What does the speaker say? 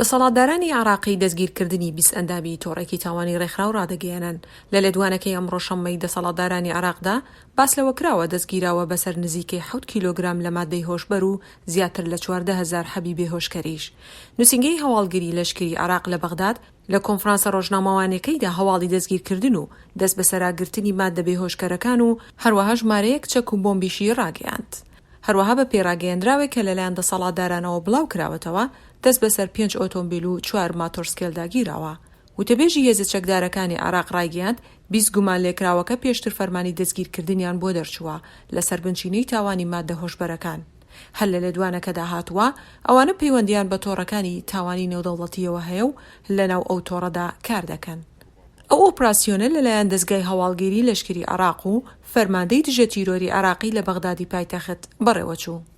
دەسەڵاتدارانی عراقی دەستگیرکردنی 20 ئەندامی تۆڕێکی تاوانی ڕێکخراو ڕادەگەیەنن. لە لێدوانەکەی ئەمڕۆ شەممەی دەسەڵاتدارانی عراقدا باس لەوە کراوە دەستگیراوە بەسەر نزیکەی 7 کیلۆگرام لە مادەی هۆشبەر و زیاتر لە 14,000 حەبی بێهۆشکەریش. نووسینگەی هەواڵگیری لەشکری عراق لە بەغداد لە کۆنفرانسە ڕۆژنامەوانیەکەیدا هەواڵی دەستگیرکردن و دەست بە سەراگرتنی مادە بێهۆشکەرەکان و هەروەها ژمارەیەک چەک و بۆمبیشی ڕاگەیاند. هەروەها بە پێڕاگەیەندراوێک کە لەلایەن دەسەڵاتدارانەوە بڵاو کراوەتەوە دەست بەسەر 5 ئۆتۆمبیل و 4 ماتۆرسکێلدا گیراوە. وتەبێژی هێزە چەکدارەکانی عراق ڕایگەیاند 20 گومان لێکراوەکە پێشتر فەرمانی دەستگیرکردنیان بۆ دەرچووە لەسەر بنچینەی تاوانی مادە هۆشبەرەکان. هەر لە لێدوانەکەدا هاتووە ئەوانە پەیوەندیان بە تۆڕەکانی تاوانی نێودەوڵەتیەوە هەیە و لەناو ئەو تۆڕەدا کار دەکەن. ئەو ئۆپراسیۆنە لەلایەن دەستگای هەواڵگیری لەشکری عراق و فەرماندەی دژە تیرۆری عراقی لە بەغدادی پایتەخت بەڕێوە چوو.